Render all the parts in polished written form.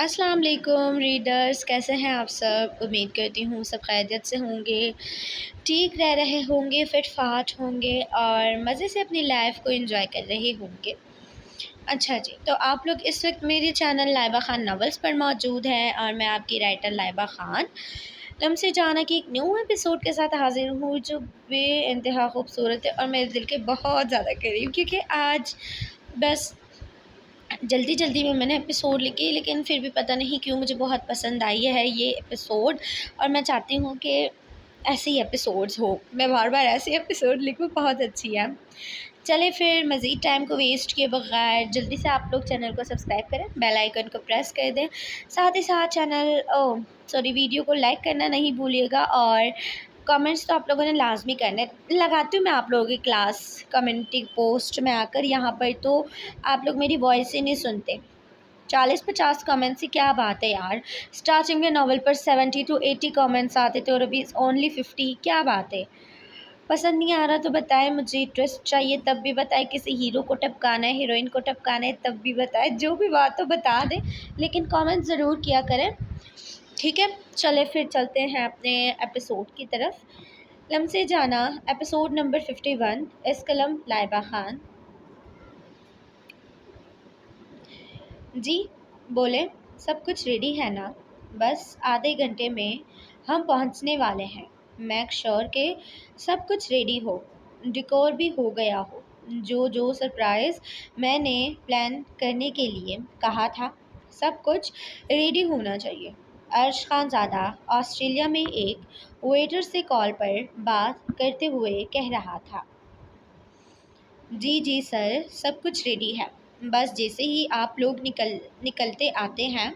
السلام علیکم ریڈرز، کیسے ہیں آپ سب؟ امید کرتی ہوں سب خیریت سے ہوں گے، ٹھیک رہ رہے ہوں گے، فٹ فاٹ ہوں گے اور مزے سے اپنی لائف کو انجوائے کر رہے ہوں گے۔ اچھا جی، تو آپ لوگ اس وقت میرے چینل لائبہ خان ناولز پر موجود ہیں اور میں آپ کی رائٹر لائبہ خان لمسے جانا کی ایک نیو ایپیسوڈ کے ساتھ حاضر ہوں جو بے انتہا خوبصورت ہے اور میرے دل کے بہت زیادہ قریب، کیونکہ آج بس جلدی میں نے ایپیسوڈ لکھی، لیکن پھر بھی پتہ نہیں کیوں مجھے بہت پسند آئی ہے یہ ایپیسوڈ، اور میں چاہتی ہوں کہ ایسے ہی ایپیسوڈز ہو، میں بار بار ایسے ایپیسوڈ لکھوں، بہت اچھی ہے۔ چلے پھر مزید ٹائم کو ویسٹ کیے بغیر جلدی سے آپ لوگ چینل کو سبسکرائب کریں، بیل آئیکن کو پریس کر دیں، ساتھ ہی ساتھ ویڈیو کو لائک کرنا نہیں بھولیے گا، اور کمنٹس تو آپ لوگوں نے لازمی کرنے لگاتی ہوں میں آپ لوگوں کی کلاس کمیونٹی پوسٹ میں آ کر، یہاں پر تو آپ لوگ میری وائس ہی نہیں سنتے۔ 40-50 کمنٹس ہی کیا بات ہے یار، اسٹارٹنگ میں ناول پر 70-80 کمنٹس آتے تھے اور ابھی اونلی 50، کیا بات ہے؟ پسند نہیں آ رہا تو بتائیں، مجھے ٹویسٹ چاہیے تب بھی بتائیں، کسی ہیرو کو ٹپکانا ہے، ہیروئن کو ٹپکانا ہے تب بھی بتائیں، جو بھی بات ہو بتا دیں، لیکن کامنٹ ضرور کیا کریں، ٹھیک ہے؟ چلے پھر چلتے ہیں اپنے ایپیسوڈ کی طرف۔ لمسے جانا ایپیسوڈ نمبر 51، اس قلم لائبہ خان۔ جی بولیں، سب کچھ ریڈی ہے نا؟ بس آدھے گھنٹے میں ہم پہنچنے والے ہیں، میک شور کہ سب کچھ ریڈی ہو، ڈیکور بھی ہو گیا ہو، جو سرپرائز میں نے پلان کرنے کے لیے کہا تھا سب کچھ ریڈی ہونا چاہیے۔ عرش خان زادہ آسٹریلیا میں ایک ویٹر سے کال پر بات کرتے ہوئے کہہ رہا تھا۔ جی سر، سب کچھ ریڈی ہے، بس جیسے ہی آپ لوگ نکلتے آتے ہیں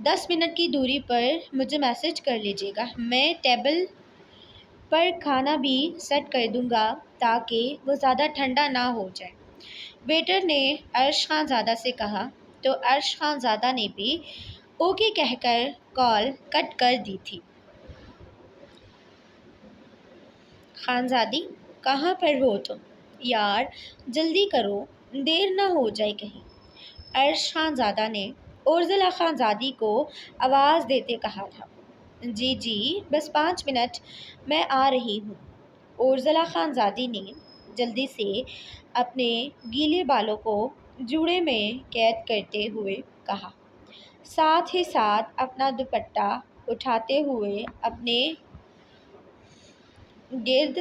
10 منٹ کی دوری پر مجھے میسج کر لیجیے گا، میں ٹیبل پر کھانا بھی سیٹ کر دوں گا تاکہ وہ زیادہ ٹھنڈا نہ ہو جائے۔ ویٹر نے عرش خان زادہ سے کہا تو عرش خان زادہ نے بھی اوکے کہہ کر کال کٹ کر دی تھی۔ خانزادی، کہاں پر ہو تم؟ یار جلدی کرو، دیر نہ ہو جائے کہیں، عرش خان زادہ نے اورزلا خان زادی کو آواز دیتے کہا تھا۔ جی بس 5 منٹ میں آ رہی ہوں، اورزلا خان زادی نے جلدی سے اپنے گیلے بالوں کو جوڑے میں قید کرتے ہوئے کہا، ساتھ ہی ساتھ اپنا دوپٹہ اٹھاتے ہوئے اپنے گرد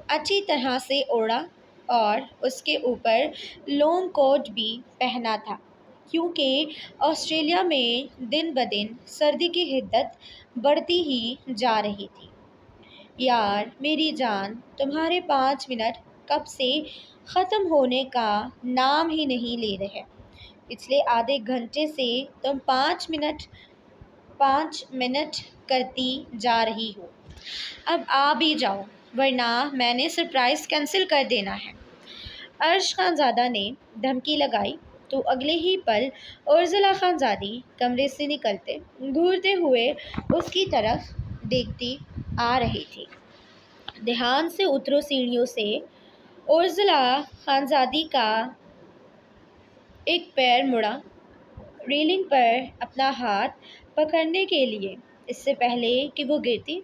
اچھی طرح سے اوڑھا اور اس کے اوپر لانگ کوٹ بھی پہنا تھا، کیونکہ آسٹریلیا میں دن بدن سردی کی حدت بڑھتی ہی جا رہی تھی۔ یار میری جان، تمہارے 5 منٹ کب سے ختم ہونے کا نام ہی نہیں لے رہے، پچھلے آدھے گھنٹے سے تم 5 منٹ کرتی جا رہی ہو، اب آ بھی جاؤ ورنہ میں نے سرپرائز کینسل کر دینا ہے۔ عرش خان زادہ نے دھمکی لگائی تو اگلے ہی پل اورزلا خان زادی کمرے سے نکلتے گھورتے ہوئے اس کی طرف دیکھتی آ رہی تھی۔ دھیان سے اترو سیڑھیوں سے، اورزلا خان زادی کا ایک پیر مڑا ریلنگ پر اپنا ہاتھ پکڑنے کے لیے، اس سے پہلے کہ وہ گرتی،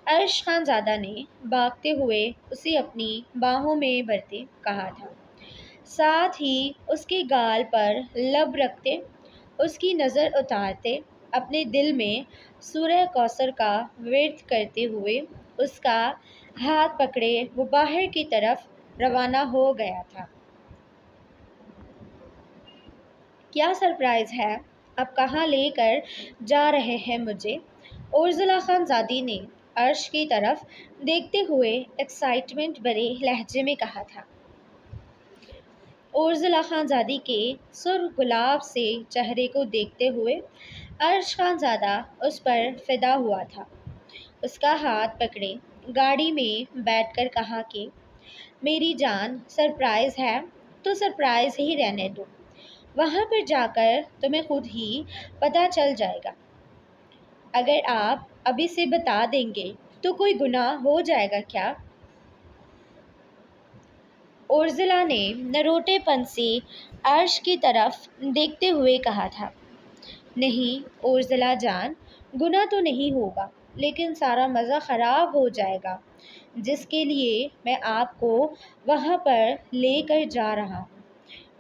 عرش خان زادہ نے بھاگتے ہوئے اسے اپنی باہوں میں بھرتے کہا تھا، ساتھ ہی اس کے گال پر لب رکھتے، اس کی نظر اتارتے، اپنے دل میں سورہ کوثر کا ورد کرتے ہوئے اس کا ہاتھ پکڑے وہ باہر کی طرف روانہ ہو گیا تھا۔ کیا سرپرائز ہے؟ اب کہاں لے کر جا رہے ہیں مجھے؟ اورزلا خان زادی نے عرش کی طرف دیکھتے ہوئے ایکسائٹمنٹ بھرے لہجے میں کہا تھا۔ اورزلا خان زادی کے سرخ گلاب سے چہرے کو دیکھتے ہوئے عرش خان زادہ اس پر فدا ہوا تھا، اس کا ہاتھ پکڑے گاڑی میں بیٹھ کر کہا کہ میری جان، سرپرائز ہے تو سرپرائز ہی رہنے دو، وہاں پر جا کر تمہیں خود ہی پتہ چل جائے گا، اگر آپ ابھی سے بتا دیں گے تو کوئی گناہ ہو جائے گا کیا؟ اورزلا نے نروٹے پن سے عرش کی طرف دیکھتے ہوئے کہا تھا۔ نہیں اورزلا جان، گناہ تو نہیں ہوگا، لیکن سارا مزہ خراب ہو جائے گا، جس کے لیے میں آپ کو وہاں پر لے کر جا رہا ہوں۔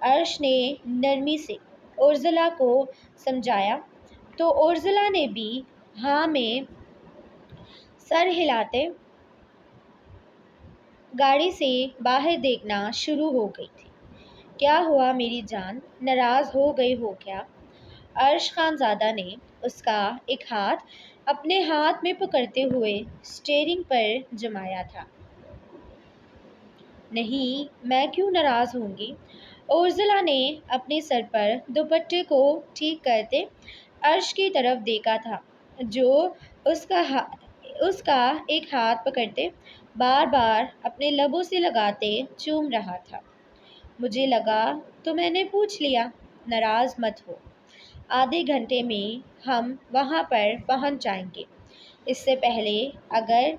عرش نے نرمی سے اورزلا کو سمجھایا تو اورزلا نے بھی ہاں میں سر ہلاتے گاڑی سے باہر دیکھنا شروع ہو گئی تھی۔ کیا ہوا میری جان، ناراض ہو گئی ہو کیا؟ عرش خان زادہ نے اس کا ایک ہاتھ اپنے ہاتھ میں پکڑتے ہوئے اسٹیئرنگ پر جمایا تھا۔ نہیں، میں کیوں ناراض ہوں گی؟ اورزلا نے اپنے سر پر دوپٹے کو ٹھیک کرتے عرش کی طرف دیکھا تھا، جو اس کا ایک ہاتھ پکڑتے بار بار اپنے لبوں سے لگاتے چوم رہا تھا۔ مجھے لگا تو میں نے پوچھ لیا، ناراض مت ہو، آدھے گھنٹے میں ہم وہاں پر پہنچ جائیں گے۔ اس سے پہلے اگر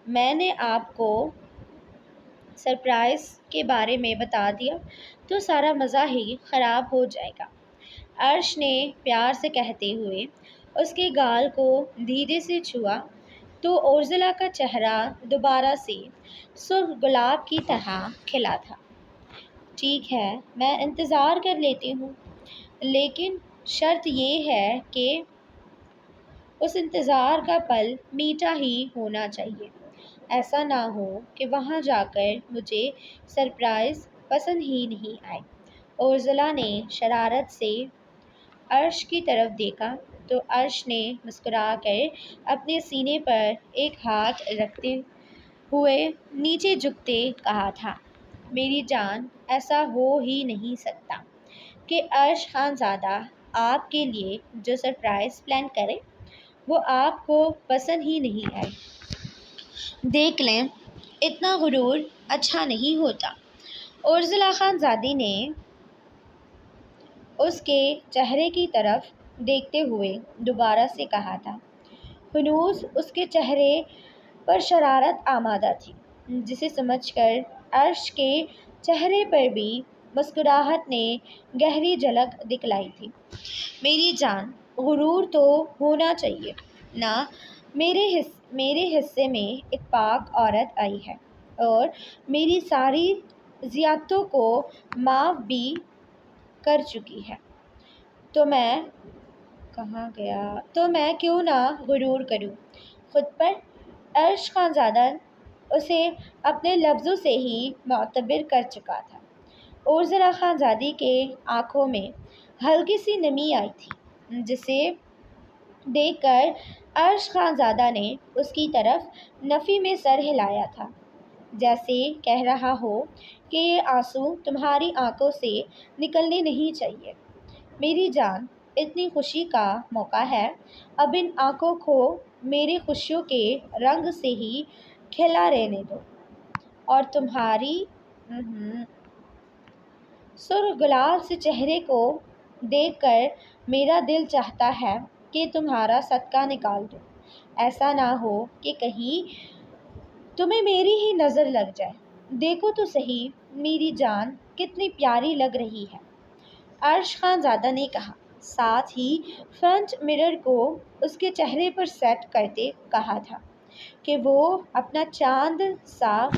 میں نے آپ کو سرپرائز کے بارے میں بتا دیا تو سارا مزہ ہی خراب ہو جائے گا، عرش نے پیار سے کہتے ہوئے اس کے گال کو دھیرے سے چھوا تو اورزلا کا چہرہ دوبارہ سے سرخ گلاب کی طرح کھلا تھا۔ ٹھیک ہے، میں انتظار کر لیتی ہوں، لیکن شرط یہ ہے کہ اس انتظار کا پل میٹھا ہی ہونا چاہیے۔ ایسا نہ ہو کہ وہاں جا کر مجھے سرپرائز پسند ہی نہیں آئے۔ اورزلا نے شرارت سے عرش کی طرف دیکھا تو عرش نے مسکرا کر اپنے سینے پر ایک ہاتھ رکھتے ہوئے نیچے جھکتے کہا تھا، میری جان، ایسا ہو ہی نہیں سکتا کہ عرش خان زادہ آپ کے لیے جو سرپرائز پلان کرے وہ آپ کو پسند ہی نہیں آئے۔ دیکھ لیں، اتنا غرور اچھا نہیں ہوتا۔ اورزلا خان زادی نے اس کے چہرے کی طرف دیکھتے ہوئے دوبارہ سے کہا تھا۔ ہنوز اس کے چہرے پر شرارت آمادہ تھی، جسے سمجھ کر عرش کے چہرے پر بھی مسکراہٹ نے گہری جھلک دکھلائی تھی۔ میری جان، غرور تو ہونا چاہیے نا، میرے حصے میں ایک پاک عورت آئی ہے اور میری ساری زیادتیوں کو معاف بھی کر چکی ہے، تو میں کیوں نہ غرور کروں خود پر؟ عرش خان زادہ اسے اپنے لفظوں سے ہی معتبر کر چکا تھا۔ اورزلا خان زادی کے آنکھوں میں ہلکی سی نمی آئی تھی، جسے دیکھ کر عرش خان زادہ نے اس کی طرف نفی میں سر ہلایا تھا، جیسے کہہ رہا ہو کہ یہ آنسو تمہاری آنکھوں سے نکلنے نہیں چاہیے۔ میری جان، اتنی خوشی کا موقع ہے، اب ان آنکھوں کو میری خوشیوں کے رنگ سے ہی کھلا رہنے دو، اور تمہاری سرخ گلاب سے چہرے کو دیکھ کر میرا دل چاہتا ہے کہ تمہارا صدقہ نکال دوں۔ ایسا نہ ہو کہ کہیں تمہیں میری ہی نظر لگ جائے۔ دیکھو تو صحیح میری جان کتنی پیاری لگ رہی ہے، عرش خان زادہ نے کہا، ساتھ ہی فرنٹ مرر کو اس کے چہرے پر سیٹ کرتے کہا تھا کہ وہ اپنا چاند سا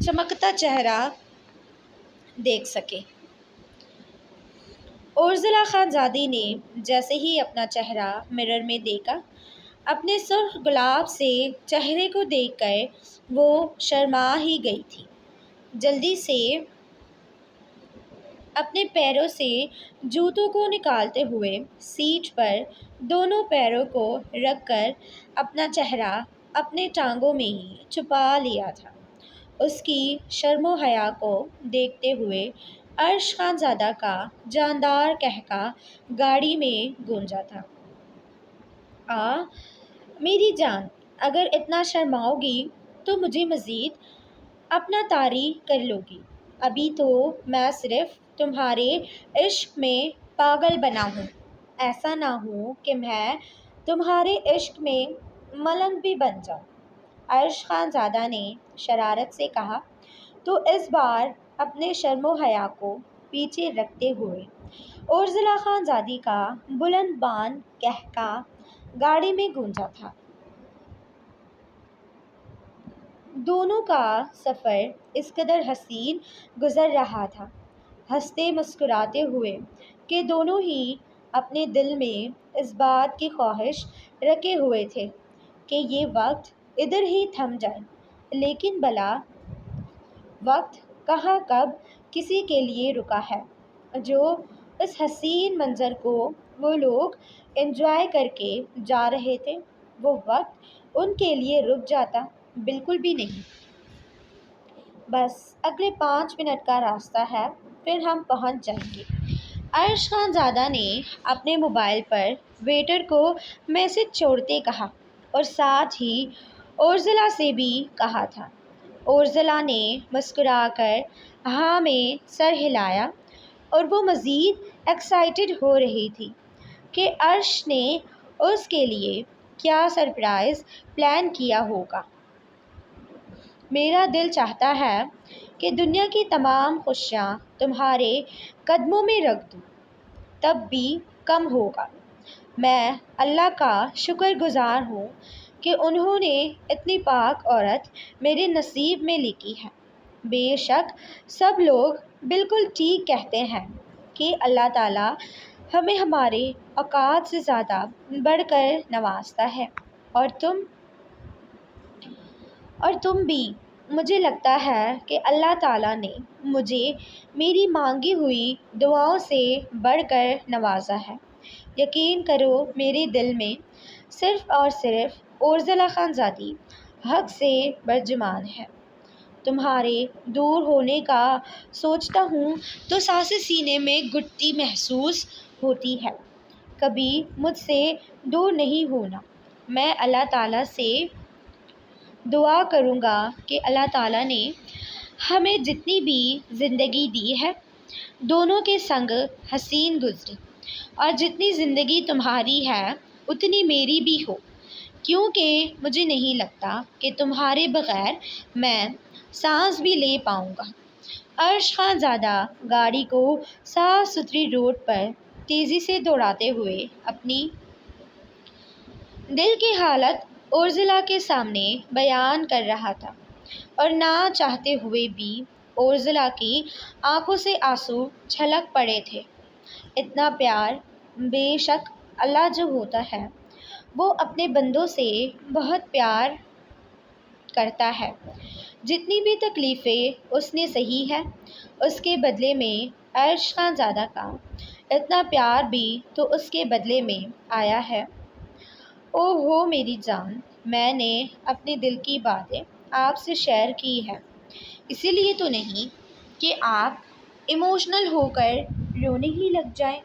چمکتا چہرہ دیکھ سکے۔ اورزلا خان زادی نے جیسے ہی اپنا چہرہ مرر میں دیکھا، اپنے سرخ گلاب سے چہرے کو دیکھ کر وہ شرما ہی گئی تھی۔ جلدی سے اپنے پیروں سے جوتوں کو نکالتے ہوئے سیٹ پر دونوں پیروں کو رکھ کر اپنا چہرہ اپنے ٹانگوں میں ہی چھپا لیا تھا۔ اس کی شرم و حیا کو دیکھتے ہوئے عرش خان زادہ کا جاندار قہقہ گاڑی میں گونجا تھا۔ میری جان، اگر اتنا شرماؤ گی تو مجھے مزید اپنا طاری کر لو گی۔ ابھی تو میں صرف تمہارے عشق میں پاگل بنا ہوں، ایسا نہ ہو کہ میں تمہارے عشق میں ملنگ بھی بن جاؤں، عرش خان زادہ نے شرارت سے کہا تو اس بار اپنے شرم و حیا کو پیچھے رکھتے ہوئے اورزلا خان زادی کا بلند بان کہکا گاڑی میں گونجا تھا۔ دونوں کا سفر اس قدر حسین گزر رہا تھا، ہنستے مسکراتے ہوئے، کہ دونوں ہی اپنے دل میں اس بات کی خواہش رکھے ہوئے تھے کہ یہ وقت ادھر ہی تھم جائے، لیکن بلا وقت کہاں کب کسی کے لیے رکا ہے۔ جو اس حسین منظر کو وہ لوگ انجوائے کر کے جا رہے تھے، وہ وقت ان کے لیے رک جاتا؟ بالکل بھی نہیں۔ بس اگلے 5 منٹ کا راستہ ہے، پھر ہم پہنچ جائیں گے۔ عرش خان زادہ نے اپنے موبائل پر ویٹر کو میسج چھوڑتے کہا، اور ساتھ ہی اورزلا سے بھی کہا تھا۔ اورزلا نے مسکرا کر ہاں میں سر ہلایا، اور وہ مزید ایکسائٹڈ ہو رہی تھی کہ عرش نے اس کے لیے کیا سرپرائز پلان کیا ہوگا۔ میرا دل چاہتا ہے کہ دنیا کی تمام خوشیاں تمہارے قدموں میں رکھ دوں، تب بھی کم ہوگا۔ میں اللہ کا شکر گزار ہوں کہ انہوں نے اتنی پاک عورت میرے نصیب میں لکھی ہے۔ بے شک سب لوگ بالکل ٹھیک کہتے ہیں کہ اللہ تعالیٰ ہمیں ہمارے اوقات سے زیادہ بڑھ کر نوازتا ہے، اور تم بھی۔ مجھے لگتا ہے کہ اللہ تعالیٰ نے مجھے میری مانگی ہوئی دعاؤں سے بڑھ کر نوازا ہے۔ یقین کرو میرے دل میں صرف اور صرف اورزلا خان زادی حق سے برجمان ہے۔ تمہارے دور ہونے کا سوچتا ہوں تو سانسیں سینے میں گھٹتی محسوس ہوتی ہے۔ کبھی مجھ سے دور نہیں ہونا۔ میں اللہ تعالیٰ سے دعا کروں گا کہ اللہ تعالیٰ نے ہمیں جتنی بھی زندگی دی ہے، دونوں کے سنگ حسین گزری، اور جتنی زندگی تمہاری ہے اتنی میری بھی ہو، کیونکہ مجھے نہیں لگتا کہ تمہارے بغیر میں سانس بھی لے پاؤں گا۔ عرش خان زادہ گاڑی کو صاف ستھری روڈ پر تیزی سے دوڑاتے ہوئے اپنی دل کی حالت اورزلا کے سامنے بیان کر رہا تھا، اور نہ چاہتے ہوئے بھی اورزلا کی آنکھوں سے آنسو چھلک پڑے تھے۔ اتنا پیار بے شک اللہ جو ہوتا ہے وہ اپنے بندوں سے بہت پیار کرتا ہے۔ جتنی بھی تکلیفیں اس نے سہی ہے، اس کے بدلے میں عرش خان زادہ کا اتنا پیار بھی تو اس کے بدلے میں آیا ہے۔ او ہو میری جان، میں نے اپنے دل کی باتیں آپ سے شیئر کی ہے، اسی لیے تو نہیں کہ آپ ایموشنل ہو کر رونے ہی لگ جائیں۔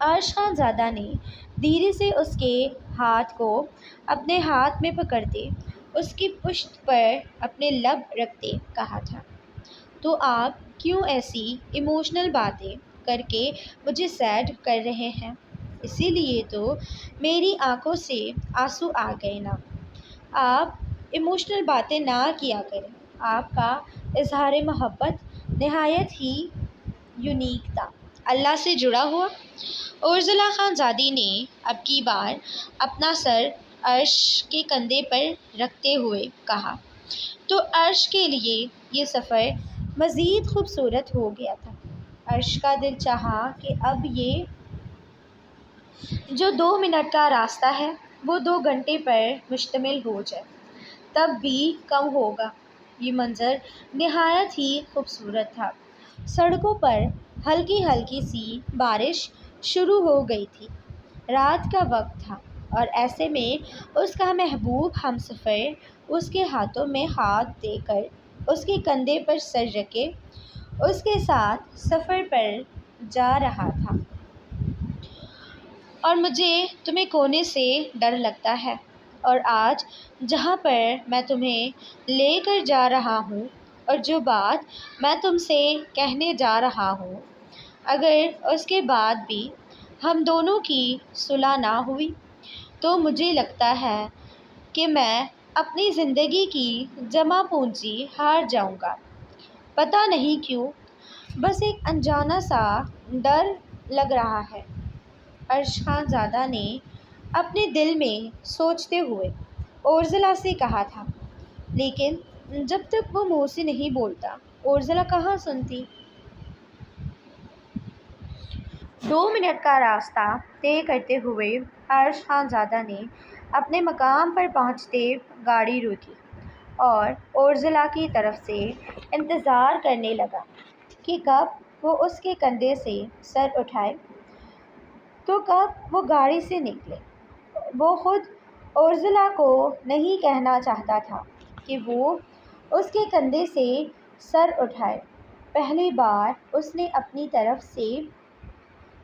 عرش خان زادہ نے دھیرے سے اس کے ہاتھ کو اپنے ہاتھ میں پکڑتے، اس کی پشت پر اپنے لب رکھتے کہا تھا، تو آپ کیوں ایسی ایموشنل باتیں کر کے مجھے سیڈ کر رہے ہیں؟ اسی لیے تو میری آنکھوں سے آنسو آ گئے نا۔ آپ ایموشنل باتیں نہ کیا کریں۔ آپ کا اظہار محبت نہایت ہی یونیک تھا، اللہ سے جڑا ہوا۔ اورزلا خان زادی نے اب کی بار اپنا سر عرش کے کندھے پر رکھتے ہوئے کہا، تو عرش کے لیے یہ سفر مزید خوبصورت ہو گیا تھا۔ عرش کا دل چاہا کہ اب یہ جو 2 منٹ کا راستہ ہے وہ 2 گھنٹے پر مشتمل ہو جائے، تب بھی کم ہوگا۔ یہ منظر نہایت ہی خوبصورت تھا۔ سڑکوں پر ہلکی ہلکی سی بارش شروع ہو گئی تھی۔ رات کا وقت تھا، اور ایسے میں اس کا محبوب ہمسفر اس کے ہاتھوں میں ہاتھ دے کر، اس کے کندھے پر سر رکھے اس کے ساتھ سفر پر جا رہا تھا۔ اور مجھے تمہیں کھونے سے ڈر لگتا ہے، اور آج جہاں پر میں تمہیں لے کر جا رہا ہوں، اور جو بات میں تم سے کہنے جا رہا ہوں، اگر اس کے بعد بھی ہم دونوں کی صلح نہ ہوئی تو مجھے لگتا ہے کہ میں اپنی زندگی کی جمع پونجی ہار جاؤں گا۔ پتہ نہیں کیوں، بس ایک انجانا سا ڈر لگ رہا ہے، عرش خان زادہ نے اپنے دل میں سوچتے ہوئے اورزلا سے کہا تھا، لیکن جب تک وہ منہ سے نہیں بولتا اورزلا کہاں سنتی؟ 2 منٹ کا راستہ طے کرتے ہوئے عرش خان زادہ نے اپنے مقام پر پہنچتے گاڑی روکی اور اورزلا کی طرف سے انتظار کرنے لگا کہ کب وہ اس کے کندھے سے سر اٹھائے تو کب وہ گاڑی سے نکلے۔ وہ خود اورزلا کو نہیں کہنا چاہتا تھا کہ وہ اس کے کندھے سے سر اٹھائے۔ پہلی بار اس نے اپنی طرف سے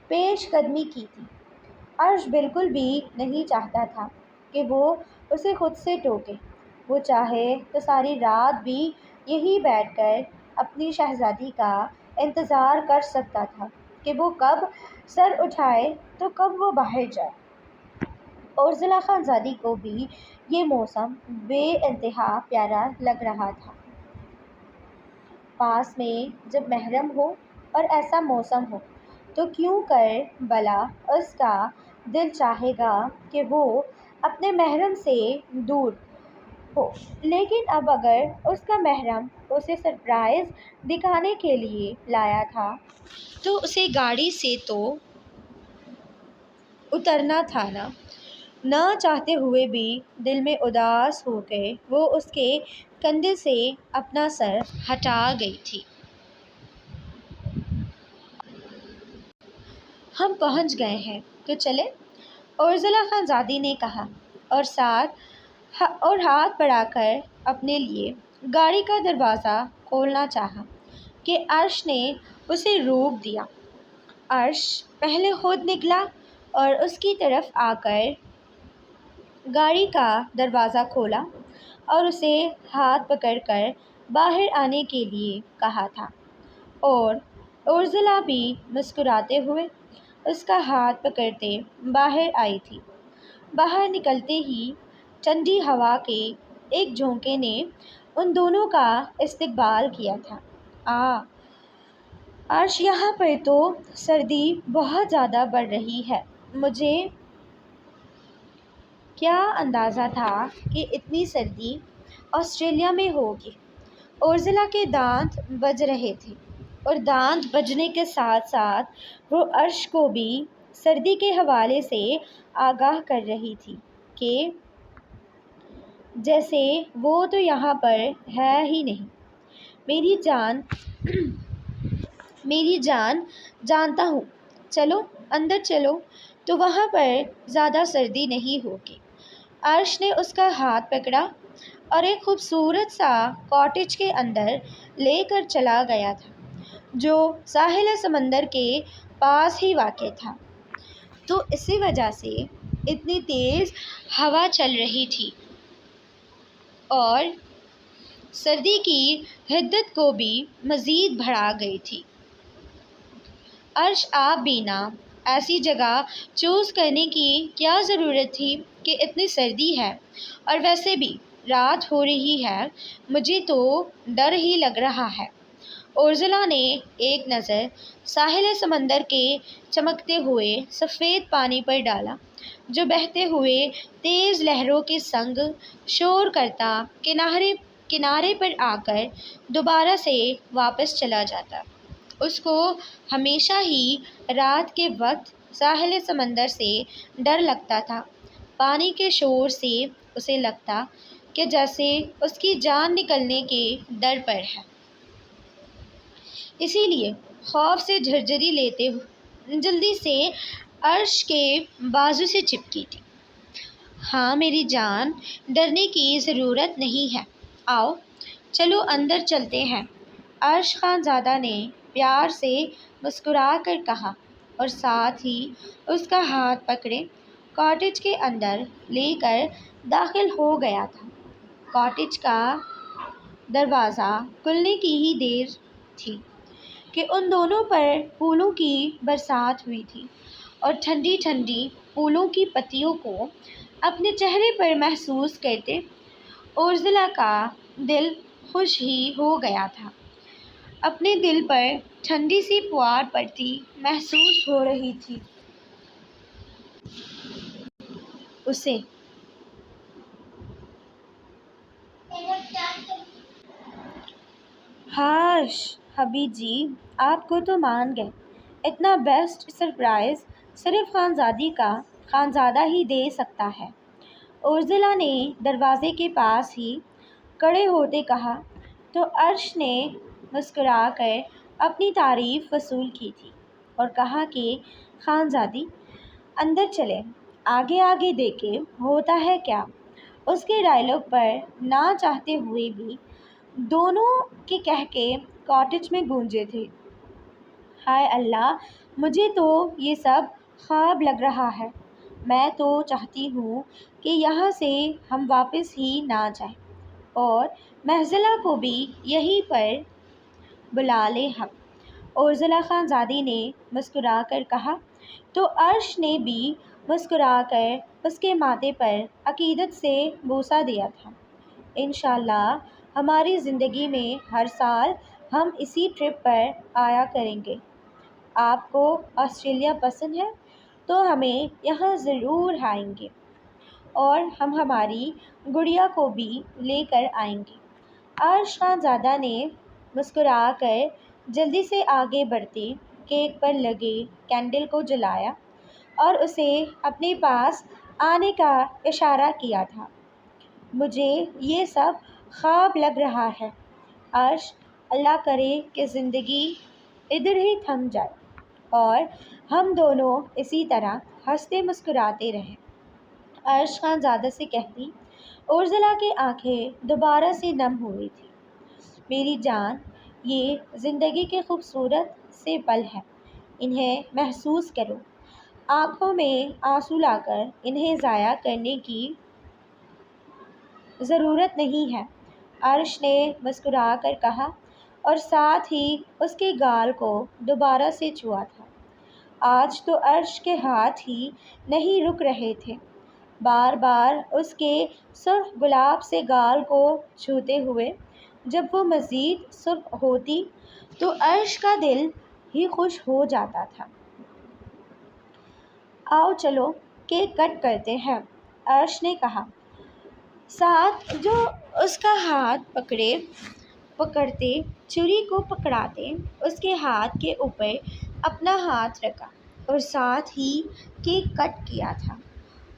پیش قدمی کی تھی۔ عرش بالکل بھی نہیں چاہتا تھا کہ وہ اسے خود سے ٹوکے۔ وہ چاہے تو ساری رات بھی یہیں بیٹھ کر اپنی شہزادی کا انتظار کر سکتا تھا کہ وہ کب سر اٹھائے تو کب وہ باہر جائے۔ اورزلا خان زادی کو بھی یہ موسم بے انتہا پیارا لگ رہا تھا۔ پاس میں جب محرم ہو اور ایسا موسم ہو تو کیوں کر بلا اس کا دل چاہے گا کہ وہ اپنے محرم سے دور ہو، لیکن اب اگر اس کا محرم اسے سرپرائز دکھانے کے لیے لایا تھا تو اسے گاڑی سے تو اترنا تھا نا۔ نہ چاہتے ہوئے بھی دل میں اداس ہو کے وہ اس کے کندھے سے اپنا سر ہٹا گئی تھی۔ ہم پہنچ گئے ہیں تو چلیں، اورزلا خان زادی نے کہا اور ہاتھ بڑھا کر اپنے لیے گاڑی کا دروازہ کھولنا چاہا کہ عرش نے اسے روک دیا۔ عرش پہلے خود نکلا اور اس کی طرف آ کر گاڑی کا دروازہ کھولا اور اسے ہاتھ پکڑ کر باہر آنے کے لیے کہا تھا، اور اورزلا بھی مسکراتے ہوئے اس کا ہاتھ پکڑتے باہر آئی تھی۔ باہر نکلتے ہی ٹھنڈی ہوا کے ایک جھونکے نے ان دونوں کا استقبال کیا تھا۔ عرش، یہاں پر تو سردی بہت زیادہ بڑھ رہی ہے۔ مجھے کیا اندازہ تھا کہ اتنی سردی آسٹریلیا میں ہوگی۔ اورزلا کے دانت بج رہے تھے اور دانت بجنے کے ساتھ ساتھ وہ عرش کو بھی سردی کے حوالے سے آگاہ کر رہی تھی کہ جیسے وہ تو یہاں پر ہے ہی نہیں۔ میری جان جانتا ہوں، چلو اندر چلو تو وہاں پر زیادہ سردی نہیں ہوگی۔ عرش نے اس کا ہاتھ پکڑا اور ایک خوبصورت سا کاٹیج کے اندر لے کر چلا گیا تھا جو ساحل سمندر کے پاس ہی واقع تھا۔ تو اسی وجہ سے اتنی تیز ہوا چل رہی تھی اور سردی کی حدت کو بھی مزید بڑھا گئی تھی۔ عرش، آپ بھی نا، ایسی جگہ چوز کرنے کی کیا ضرورت تھی کہ اتنی سردی ہے، اور ویسے بھی رات ہو رہی ہے، مجھے تو ڈر ہی لگ رہا ہے۔ اورزلا نے ایک نظر ساحل سمندر کے چمکتے ہوئے سفید پانی پر ڈالا جو بہتے ہوئے تیز لہروں کے سنگ شور کرتا کنارے پر آ کر دوبارہ سے واپس چلا جاتا۔ اس کو ہمیشہ ہی رات کے وقت ساحل سمندر سے ڈر لگتا تھا۔ پانی کے شور سے اسے لگتا کہ جیسے اس کی جان نکلنے کے در پر ہے۔ اسی لیے خوف سے جھرجھری لیتے جلدی سے عرش کے بازو سے چپکی تھی۔ ہاں میری جان، ڈرنے کی ضرورت نہیں ہے، آؤ چلو اندر چلتے ہیں، عرش خان زادہ نے پیار سے مسکرا کر کہا اور ساتھ ہی اس کا ہاتھ پکڑے کاٹیج کے اندر لے کر داخل ہو گیا تھا۔ کاٹیج کا دروازہ کھلنے کی ہی دیر تھی کہ ان دونوں پر پھولوں کی برسات ہوئی تھی اور ٹھنڈی ٹھنڈی پھولوں کی پتیوں کو اپنے چہرے پر محسوس کرتے اورزلا کا دل خوش ہی ہو گیا تھا۔ اپنے دل پر ٹھنڈی سی پھوار پڑتی محسوس ہو رہی تھی اسے۔ ہاش حبیب جی، آپ کو تو مان گئے۔ اتنا بیسٹ سرپرائز صرف خانزادہ ہی دے سکتا ہے۔ اورزلا نے دروازے کے پاس ہی کھڑے ہوتے کہا تو عرش نے مسکرا کر اپنی تعریف وصول کی تھی اور کہا کہ خانزادی اندر چلیں، آگے آگے دیکھیں ہوتا ہے کیا۔ اس کے ڈائلاگ پر نہ چاہتے ہوئے بھی دونوں کے کہکے کاٹیج میں گونجے تھے۔ ہائے اللہ، مجھے تو یہ سب خواب لگ رہا ہے۔ میں تو چاہتی ہوں کہ یہاں سے ہم واپس ہی نہ جائیں اور مہزلہ کو بھی یہیں پر بلا لیں ہم۔ اورزلا خانزادی نے مسکرا کر کہا تو عرش نے بھی مسکرا کر اس کے ماتھے پر عقیدت سے بوسہ دیا تھا۔ انشاءاللہ ہماری زندگی میں ہر سال ہم اسی ٹرپ پر آیا کریں گے۔ آپ کو آسٹریلیا پسند ہے تو ہمیں یہاں ضرور آئیں گے اور ہم ہماری گڑیا کو بھی لے کر آئیں گے۔ عرش خانزادہ نے مسکرا کر جلدی سے آگے بڑھتے کیک پر لگے کینڈل کو جلایا اور اسے اپنے پاس آنے کا اشارہ کیا تھا۔ مجھے یہ سب خواب لگ رہا ہے عرش، اللہ کرے کہ زندگی ادھر ہی تھم جائے اور ہم دونوں اسی طرح ہنستے مسکراتے رہیں۔ عرش خانزادہ سے کہتی اورزلا کی آنکھیں دوبارہ سے نم ہوئی تھیں۔ میری جان، یہ زندگی کے خوبصورت سے پل ہیں، انہیں محسوس کرو۔ آنکھوں میں آنسو لا کر انہیں ضائع کرنے کی ضرورت نہیں ہے، عرش نے مسکرا کر کہا اور ساتھ ہی اس کے گال کو دوبارہ سے چھوا تھا۔ آج تو عرش کے ہاتھ ہی نہیں رک رہے تھے، بار بار اس کے سرخ گلاب سے گال کو چھوتے ہوئے۔ جب وہ مزید سرخ ہوتی تو عرش کا دل ہی خوش ہو جاتا تھا۔ آؤ چلو کیک کٹ کرتے ہیں، عرش نے کہا، ساتھ جو اس کا ہاتھ پکڑتے چھری کو پکڑاتے اس کے ہاتھ کے اوپر اپنا ہاتھ رکھا اور ساتھ ہی کیک کٹ کیا تھا۔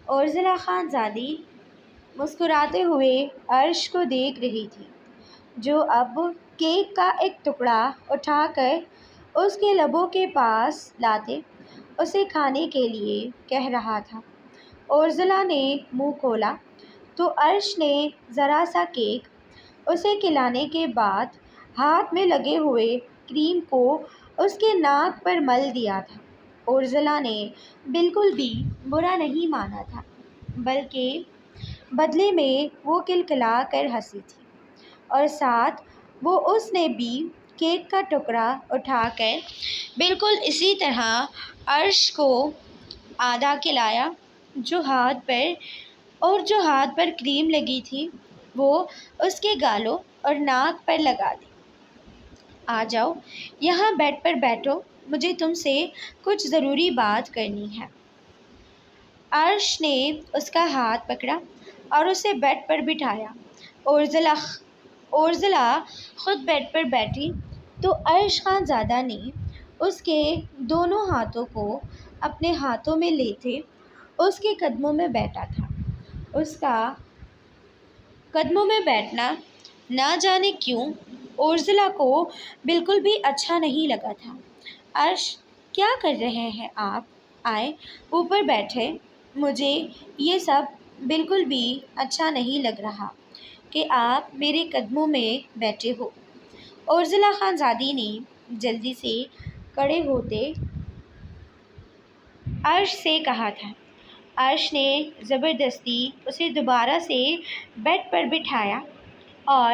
اورزلا خانزادی مسکراتے ہوئے عرش کو دیکھ رہی تھی جو اب کیک کا ایک ٹکڑا اٹھا کر اس کے لبوں کے پاس لاتے اسے کھانے کے لیے کہہ رہا تھا۔ اورزلا نے منہ کھولا تو عرش نے ذرا سا کیک اسے کھلانے کے بعد ہاتھ میں لگے ہوئے کریم کو اس کے ناک پر مل دیا تھا۔ اورزلا نے بالکل بھی برا نہیں مانا تھا، بلکہ بدلے میں وہ کلکلا کر ہنسی تھی اور ساتھ وہ اس نے بھی کیک کا ٹکڑا اٹھا کر بالکل اسی طرح عرش کو آدھا کھلایا۔ جو ہاتھ پر کریم لگی تھی وہ اس کے گالوں اور ناک پر لگا دی۔ آ جاؤ یہاں بیڈ پر بیٹھو، مجھے تم سے کچھ ضروری بات کرنی ہے۔ عرش نے اس کا ہاتھ پکڑا اور اسے بیڈ پر بٹھایا۔ اورزلا خود بیڈ پر بیٹھی تو عرش خانزادہ نے اس کے دونوں ہاتھوں کو اپنے ہاتھوں میں لیتے اس کے قدموں میں بیٹھا تھا۔ اس کا قدموں میں بیٹھنا نہ جانے کیوں اورزلا کو بالکل بھی اچھا نہیں لگا تھا۔ عرش، کیا کر رہے ہیں آپ؟ آئیں اوپر بیٹھیں، مجھے یہ سب بالکل بھی اچھا نہیں لگ رہا کہ آپ میرے قدموں میں بیٹھے ہو۔ اورزلا خانزادی نے جلدی سے کھڑے ہوتے عرش سے کہا تھا۔ عرش نے زبردستی اسے دوبارہ سے بیڈ پر بٹھایا اور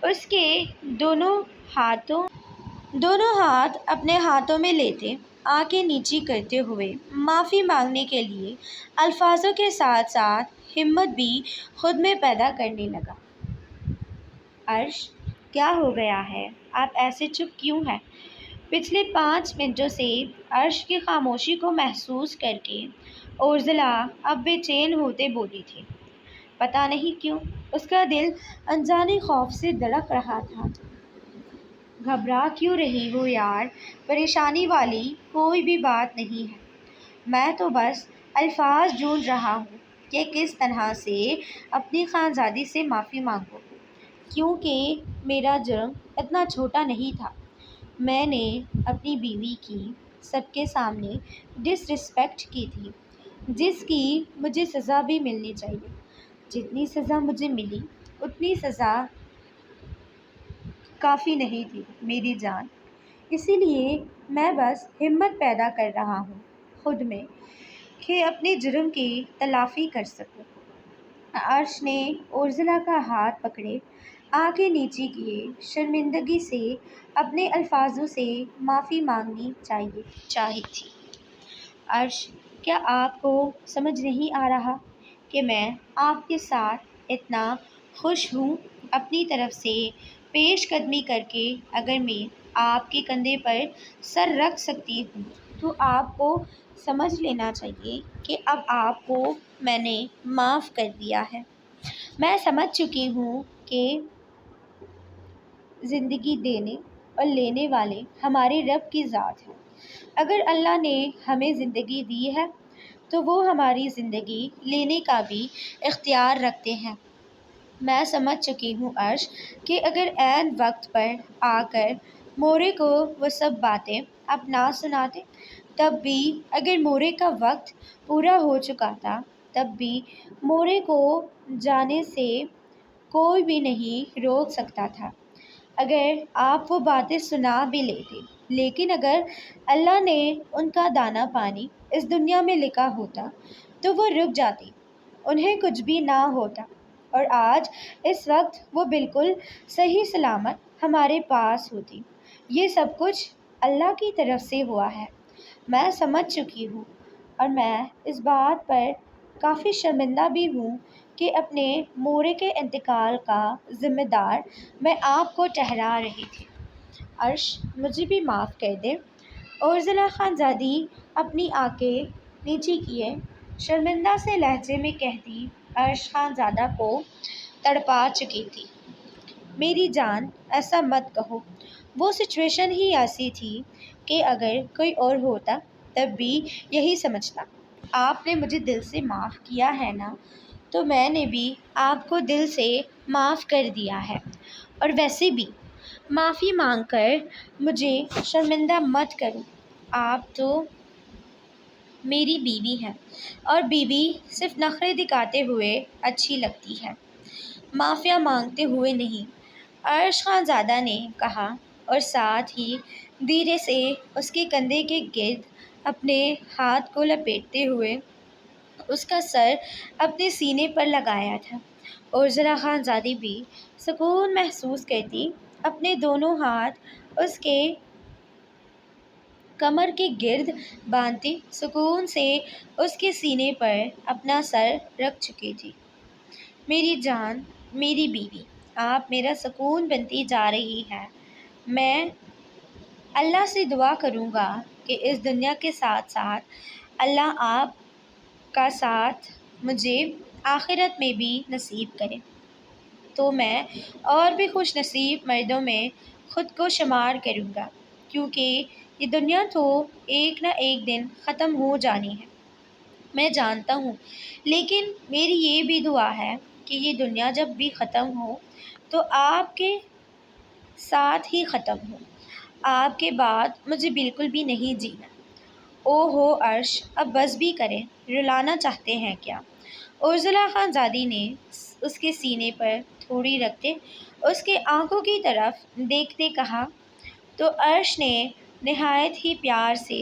اس کے دونوں ہاتھ اپنے ہاتھوں میں لیتے آنکھیں نیچی کرتے ہوئے معافی مانگنے کے لیے الفاظوں کے ساتھ ساتھ ہمت بھی خود میں پیدا کرنے لگا۔ عرش، کیا ہو گیا ہے؟ آپ ایسے چپ کیوں ہیں؟ پچھلے 5 منٹوں سے عرش کی خاموشی کو محسوس کر کے اورزلا اب بے چین ہوتے بولی تھی۔ پتہ نہیں کیوں اس کا دل انجانے خوف سے دھڑک رہا تھا۔ گھبرا کیوں رہی ہو یار؟ پریشانی والی کوئی بھی بات نہیں ہے۔ میں تو بس الفاظ ڈھونڈ رہا ہوں کہ کس طرح سے اپنی خانزادی سے معافی مانگوں، کیونکہ میرا جرم اتنا چھوٹا نہیں تھا۔ میں نے اپنی بیوی کی سب کے سامنے ڈس رسپیکٹ کی تھی، جس کی مجھے سزا بھی ملنی چاہیے۔ جتنی سزا مجھے ملی اتنی سزا کافی نہیں تھی میری جان، اسی لیے میں بس ہمت پیدا کر رہا ہوں خود میں کہ اپنے جرم کی تلافی کر سکوں۔ عرش نے اورزلا کا ہاتھ پکڑے، آنکھیں نیچی کیے۔ شرمندگی سے اپنے الفاظوں سے معافی مانگنی چاہی تھی۔ عرش، کیا آپ کو سمجھ نہیں آ رہا کہ میں آپ کے ساتھ اتنا خوش ہوں؟ اپنی طرف سے پیش قدمی کر کے اگر میں آپ کے کندھے پر سر رکھ سکتی ہوں تو آپ کو سمجھ لینا چاہیے کہ اب آپ کو میں نے معاف کر دیا ہے۔ میں سمجھ چکی ہوں کہ زندگی دینے اور لینے والے ہمارے رب کی ذات ہے۔ اگر اللہ نے ہمیں زندگی دی ہے تو وہ ہماری زندگی لینے کا بھی اختیار رکھتے ہیں۔ میں سمجھ چکی ہوں عرش کہ اگر عین وقت پر آ کر مورے کو وہ سب باتیں اب نہ سناتے، تب بھی اگر مورے کا وقت پورا ہو چکا تھا، تب بھی مورے کو جانے سے کوئی بھی نہیں روک سکتا تھا۔ اگر آپ وہ باتیں سنا بھی لیتے، لیکن اگر اللہ نے ان کا دانہ پانی اس دنیا میں لکھا ہوتا تو وہ رک جاتی، انہیں کچھ بھی نہ ہوتا، اور آج اس وقت وہ بالکل صحیح سلامت ہمارے پاس ہوتی۔ یہ سب کچھ اللہ کی طرف سے ہوا ہے۔ میں سمجھ چکی ہوں، اور میں اس بات پر کافی شرمندہ بھی ہوں کہ اپنے مورے کے انتقال کا ذمہ دار میں آپ کو ٹھہرا رہی تھی۔ عرش، مجھے بھی معاف کر دے۔ اورزلا خانزادی اپنی آنکھیں نیچی کیے شرمندہ سے لہجے میں کہتی عرش خانزادہ کو تڑپا چکی تھی۔ میری جان، ایسا مت کہو، وہ سچویشن ہی ایسی تھی کہ اگر کوئی اور ہوتا تب بھی یہی سمجھتا۔ آپ نے مجھے دل سے معاف کیا ہے نا، تو میں نے بھی آپ کو دل سے معاف کر دیا ہے۔ اور ویسے بھی معافی مانگ کر مجھے شرمندہ مت کرو۔ آپ تو میری بیوی ہیں، اور بیوی صرف نخرے دکھاتے ہوئے اچھی لگتی ہے، معافیا مانگتے ہوئے نہیں، عرش خانزادہ نے کہا، اور ساتھ ہی دھیرے سے اس کے کندھے کے گرد اپنے ہاتھ کو لپیٹتے ہوئے اس کا سر اپنے سینے پر لگایا تھا۔ اورزلا خانزادی بھی سکون محسوس کرتی، اپنے دونوں ہاتھ اس کے کمر کے گرد باندھتی سکون سے اس کے سینے پر اپنا سر رکھ چکی تھی۔ میری جان، میری بیوی، آپ میرا سکون بنتی جا رہی ہیں۔ میں اللہ سے دعا کروں گا کہ اس دنیا کے ساتھ ساتھ اللہ آپ کا ساتھ مجھے آخرت میں بھی نصیب کرے، تو میں اور بھی خوش نصیب مردوں میں خود کو شمار کروں گا، کیونکہ یہ دنیا تو ایک نہ ایک دن ختم ہو جانی ہے، میں جانتا ہوں، لیکن میری یہ بھی دعا ہے کہ یہ دنیا جب بھی ختم ہو تو آپ کے ساتھ ہی ختم ہو، آپ کے بعد مجھے بالکل بھی نہیں جینا۔ او ہو عرش، اب بس بھی کریں، رلانا چاہتے ہیں کیا؟ اورزلا خانزادی نے اس کے سینے پر تھوڑی رکھتے اس کے آنکھوں کی طرف دیکھتے کہا، تو عرش نے نہایت ہی پیار سے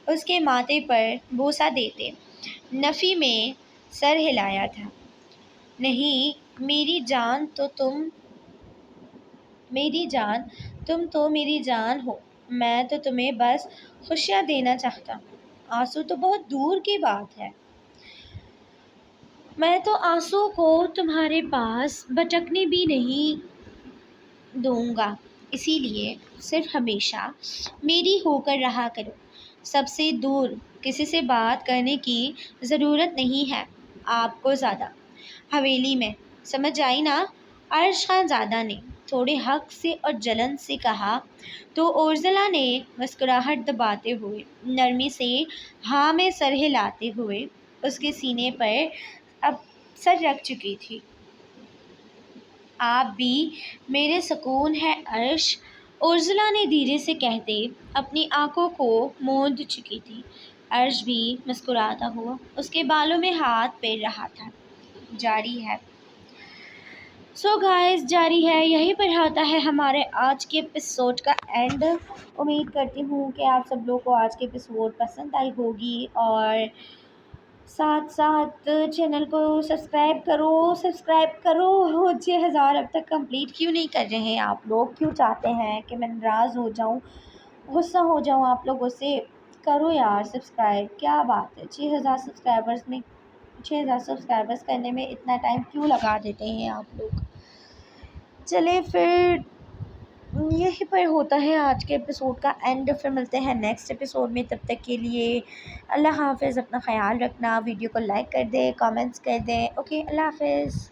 اس کے ماتھے پر بوسہ دیتے نفی میں سر ہلایا تھا۔ نہیں میری جان، تم تو میری جان ہو، میں تو تمہیں بس خوشیاں دینا چاہتا ہوں، آنسو تو بہت دور کی بات ہے۔ میں تو آنسو کو تمہارے پاس بٹکنے بھی نہیں دوں گا، اسی لیے صرف ہمیشہ میری ہو کر رہا کرو، سب سے دور کسی سے بات کرنے کی ضرورت نہیں ہے آپ کو زیادہ۔ حویلی میں، سمجھ آئی نا؟ عرش خان زادہ نے تھوڑے حق سے اور جلن سے کہا تو اورزلا نے مسکراہٹ دباتے ہوئے نرمی سے ہاں میں سر ہلاتے ہوئے اس کے سینے پر اب سر رکھ چکی تھی۔ آپ بھی میرے سکون ہے عرش، اورزلا نے دھیرے سے کہتے اپنی آنکھوں کو موند چکی تھی۔ عرش بھی مسکراتا ہوا اس کے بالوں میں ہاتھ پھیر رہا تھا۔ جاری ہے سو گائز، جاری ہے، یہیں پر ہوتا ہے ہمارے آج کے ایپیسوڈ کا اینڈ۔ امید کرتی ہوں کہ آپ سب لوگوں کو آج کے ایپیسوڈ پسند آئی ہوگی، اور ساتھ ساتھ چینل کو سبسکرائب کرو 6000 اب تک کمپلیٹ کیوں نہیں کر رہے ہیں آپ لوگ؟ کیوں چاہتے ہیں کہ میں ناراض ہو جاؤں، غصہ ہو جاؤں آپ لوگوں سے؟ کرو یار سبسکرائب، کیا بات ہے، 6000 سبسکرائبرز کرنے میں اتنا ٹائم کیوں لگا دیتے ہیں آپ لوگ؟ چلے پھر یہیں پر ہوتا ہے آج کے ایپیسوڈ کا اینڈ، پھر ملتے ہیں نیکسٹ ایپیسوڈ میں، تب تک کے لیے اللہ حافظ، اپنا خیال رکھنا، ویڈیو کو لائک کر دیں، کامنٹس کر دیں، اوکے، اللہ حافظ۔